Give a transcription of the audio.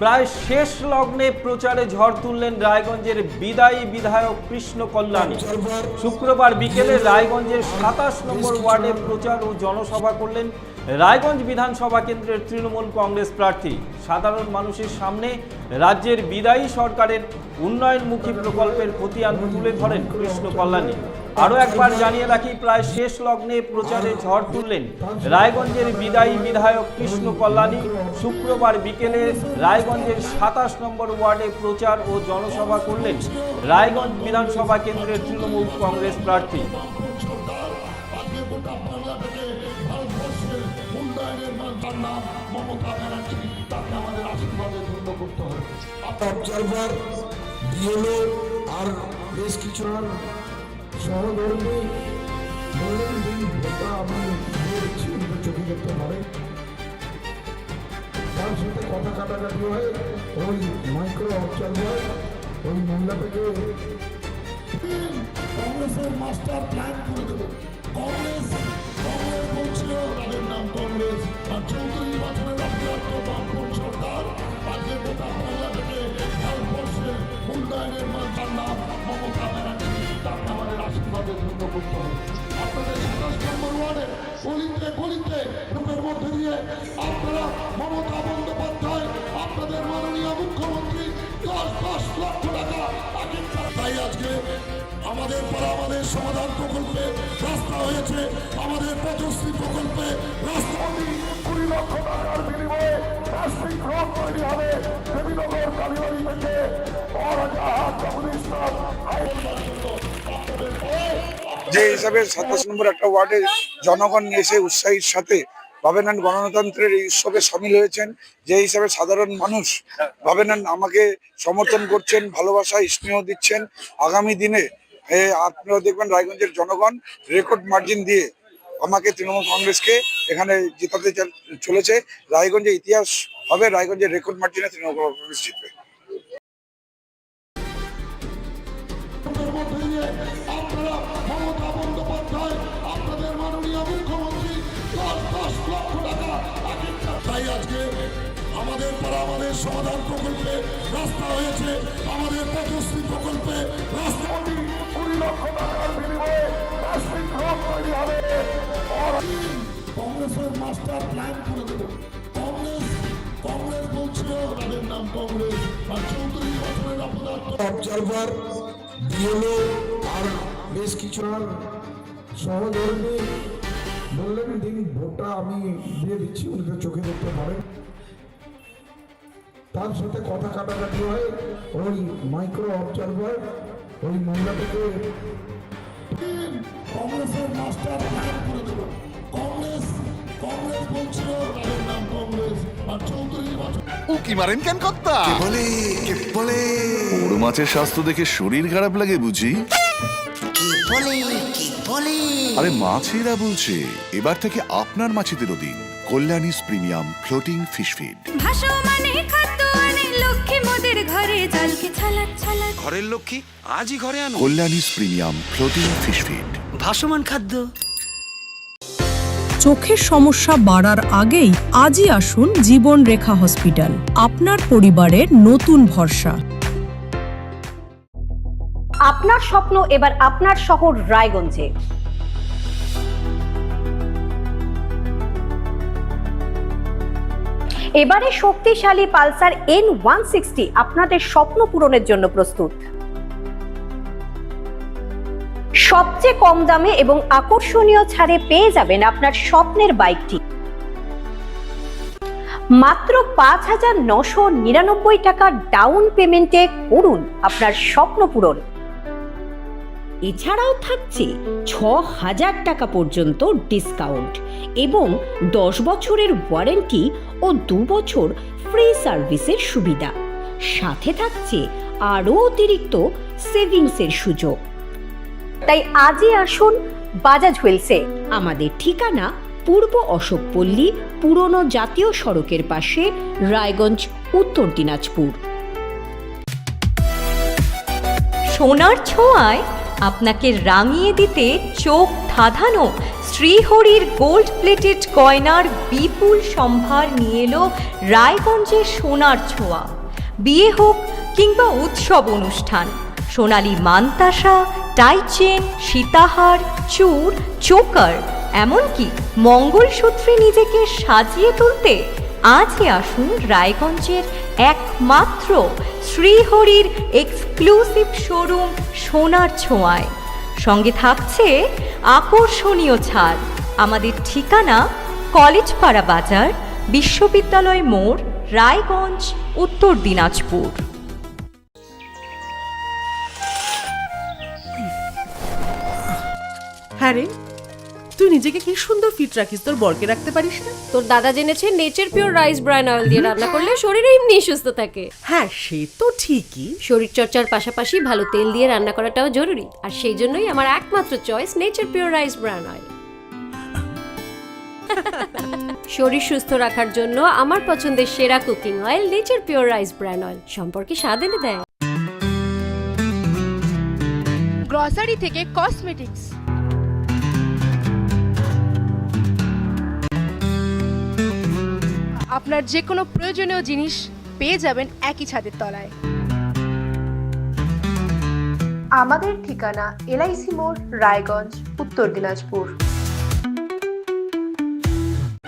প্রায় শেষ লগ্নে প্রচারে ঝড় তুললেন রায়গঞ্জের বিদায়ী বিধায়ক কৃষ্ণ কল্যাণী। শুক্রবার বিকেলে রায়গঞ্জের 27 নম্বর ওয়ার্ডে প্রচার ও জনসভা করলেন রায়গঞ্জ বিধানসভা কেন্দ্রের তৃণমূল কংগ্রেস প্রার্থী। সাধারণ মানুষের সামনে রাজ্যের বিদায়ী সরকারের উন্নয়নমুখী প্রকল্পের খতিয়ান তুলে ধরেন কৃষ্ণ কল্যাণী। আরও একবার জানিয়ে রাখি, প্রায় শেষ লগ্নে প্রচারে ঝড় তুললেন রায়গঞ্জের বিদায়ী বিধায়ক কৃষ্ণ কল্যাণী। শুক্রবার বিকেলে রায়গঞ্জের 27 নম্বর ওয়ার্ডে প্রচার ও জনসভা করলেন রায়গঞ্জ বিধানসভা কেন্দ্রের তৃণমূল কংগ্রেস প্রার্থী। অবজারভার বিএলও আর বেশ কিছু সহকর্মী বললেন দিন ভোটটা আমি দিয়েছি চোখে দেখতে পারে, তার সাথে কথা কাটাকাটি হয়। ওই মাইক্রো অবজারভার ওই মহিলাটাকে কংগ্রেসের মাস্টার প্ল্যান করে দেবে। কংগ্রেস বলছিল তাদের নাম কংগ্রেস, আর 34 বছরের অবিরত বামপন্থী সরকার আজকে গোটা বাংলা থেকে ভারতবর্ষের উন্নয়নের মানটার নাম মমতা ব্যানার্জি। তাকে আমাদের আশীর্বাদে ধন্য করতে হবে। আপনাদের 27 নম্বর ওয়ার্ডে গলিতে গলিতে রূপের মধ্যে দিয়ে আপনারা মমতা বন্দ্যোপাধ্যায় আপনাদের মাননীয় মুখ্যমন্ত্রী 10 লক্ষ টাকা। তাই আজকে আমাদের পাড়া আমাদের সমাধান প্রকল্পে রাস্তা হয়েছে, আমাদের পথশ্রী প্রকল্পে রাস্তা 20 লক্ষ টাকার বিনিময়ে রাষ্ট্রিক রোড তৈরি হবে। দেবীনগর কালীবাড়ি থেকে যে হিসাবে 27 নম্বর একটা ওয়ার্ডে জনগণ এসে উৎসাহীর সাথে ভাবেনান গণতন্ত্রের এই উৎসবে সামিল হয়েছেন, যে হিসাবে সাধারণ মানুষ ভাবেনান আমাকে সমর্থন করছেন, ভালোবাসা স্নেহ দিচ্ছেন। আগামী দিনে আপনারা দেখবেন রায়গঞ্জের জনগণ রেকর্ড মার্জিন দিয়ে আমাকে তৃণমূল কংগ্রেসকে এখানে জেতাতে চলেছে। রায়গঞ্জে ইতিহাস হবে, রায়গঞ্জের রেকর্ড মার্জিনে তৃণমূল কংগ্রেস জিতবে। তাই আজকে আমাদের পাড়া আমাদের সমাধান প্রকল্পে রাস্তা হয়েছে, আমাদের পথশ্রী প্রকল্পে রাস্তা 20 লক্ষ টাকার বিনিময়ে রাষ্ট্রিক রোড তৈরি হবে। কংগ্রেসের মাস্টার প্ল্যান করে দেবে। কংগ্রেস বলছিল তাদের নাম কংগ্রেস, আর 34 বছরের অপদার্থ অবজারভার বিএলও আর বেশ কিছু সহকর্মী বললেন দিন ভোটটা আমি দিয়ে দিচ্ছি, উনি চোখে দেখতে পারেন। তার সাথে কথা কাটাকাটি হয়। ওই মাইক্রো অবজারভার ওই মহিলাটাকে কংগ্রেসের মাস্টার প্ল্যান করে দেবে। কংগ্রেস বলছিল তাদের নাম কংগ্রেস, আর 34 বছর ও কি মারেন কেন কর্তা? কে বলে বড় মাছের স্বাস্থ্য দেখে শরীর খারাপ লাগে বুঝি? আরে মাছেরা বলছে, এবার থেকে আপনার মাছেদেরও দিন কল্যাণীস প্রিমিয়াম ফ্লোটিং ফিশ ফিড। ঘরের লক্ষ্মী আজই ঘরে আনো কল্যাণীস প্রিমিয়াম ফ্লোটিং ফিশ ফিড, ভাসমান খাদ্য। চোখের সমস্যা বাড়ার আগেই আজই আসুন জীবন রেখা হসপিটাল, আপনার পরিবারের নতুন ভরসা। আপনার স্বপ্ন এবার আপনার শহর রায়গঞ্জে। এবারে শক্তিশালী পালসার N160 আপনাদের স্বপ্ন পূরণের জন্য প্রস্তুত। সবচেয়ে কম দামে এবং আকর্ষণীয় ছাড়ে পেয়ে যাবেন আপনার স্বপ্নের বাইকটি। মাত্র 5,999 টাকা ডাউন পেমেন্টে করুন আপনার স্বপ্ন পূরণ। এছাড়াও থাকছে 6,000 টাকা পর্যন্ত ডিসকাউন্ট এবং 10 বছরের ওয়ারেন্টি ও 2 বছর ফ্রি সার্ভিসের সুবিধা। সাথে থাকছে আরও অতিরিক্ত সেভিংসের সুযোগ। তাই আজই আসুন বাজাজ হুইলসে। আমাদের ঠিকানা পূর্ব অশোকপল্লী, পুরনো জাতীয় সড়কের পাশে, রায়গঞ্জ, উত্তর দিনাজপুর। সোনার ছোঁয়ায় আপনাকে রাঙিয়ে দিতে চোখ ধাঁধানো শ্রীহরির গোল্ড প্লেটেড গয়নার বিপুল সম্ভার নিয়ে এলো রায়গঞ্জের সোনার ছোঁয়া। বিয়ে হোক কিংবা উৎসব অনুষ্ঠান, সোনালী মানতাসা, টাইচেন, সীতাহার, চূড়, চোকার, এমনকি মঙ্গলসূত্রে নিজেকে সাজিয়ে তুলতে আজই আসুন রায়গঞ্জের একমাত্র শ্রীহরির এক্সক্লুসিভ শোরুম সোনার ছোঁয়ায়। সঙ্গে থাকছে আকর্ষণীয় ছাড়। আমাদের ঠিকানা কলেজপাড়া বাজার, বিশ্ববিদ্যালয় মোড়, রায়গঞ্জ, উত্তর দিনাজপুর। হ্যাঁ রে, তুই নিজেকে কি সুন্দর ফিট রাখিস, তোর বরকে রাখতে পারিস না? তোর দাদা জেনেছে nature pure rice bran oil দিয়ে রান্না করলে শরীর এমনি সুস্থ থাকে। হ্যাঁ সে তো ঠিকই, শরীর চর্চার পাশাপাশি ভালো তেল দিয়ে রান্না করাটাও জরুরি, আর সেই জন্যই আমার একমাত্র choice nature pure rice bran oil. শরীর সুস্থ রাখার জন্য আমার পছন্দের সেরা cooking oil nature pure rice bran oil, সম্পর্কে স্বাদ এনে দেয়। গ্রসারি থেকে কসমেটিক্স, আপনার যে কোনো প্রয়োজনীয় জিনিস পেয়ে যাবেন একই ছাদের তলায়। আমাদের ঠিকানা LIC মোড়, রায়গঞ্জ, উত্তর দিনাজপুর।